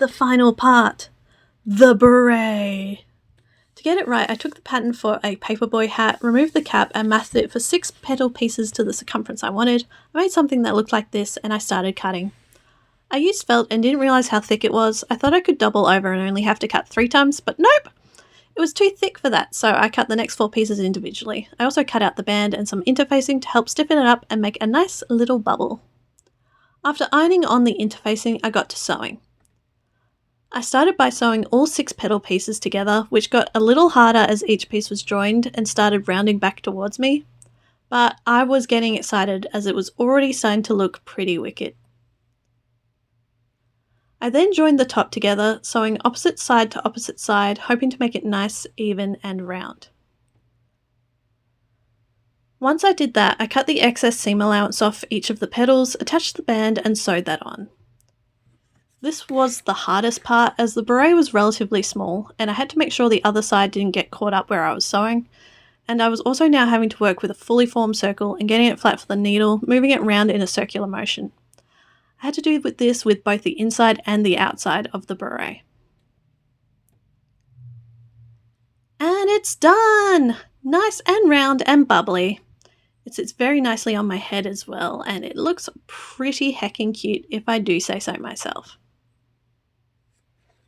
the final part, the beret. To get it right, I took the pattern for a paperboy hat, removed the cap and mathed it for 6 petal pieces to the circumference I wanted. I made something that looked like this and I started cutting. I used felt and didn't realise how thick it was. I thought I could double over and only have to cut 3 times, but nope! It was too thick for that, so I cut the next 4 pieces individually. I also cut out the band and some interfacing to help stiffen it up and make a nice little bubble. After ironing on the interfacing, I got to sewing. I started by sewing all 6 petal pieces together, which got a little harder as each piece was joined and started rounding back towards me, but I was getting excited as it was already starting to look pretty wicked. I then joined the top together, sewing opposite side to opposite side, hoping to make it nice, even and round. Once I did that, I cut the excess seam allowance off each of the petals, attached the band and sewed that on. This was the hardest part as the beret was relatively small and I had to make sure the other side didn't get caught up where I was sewing, and I was also now having to work with a fully formed circle and getting it flat for the needle, moving it round in a circular motion. I had to do this with both the inside and the outside of the beret. And it's done! Nice and round and bubbly. It sits very nicely on my head as well, and it looks pretty heckin' cute if I do say so myself.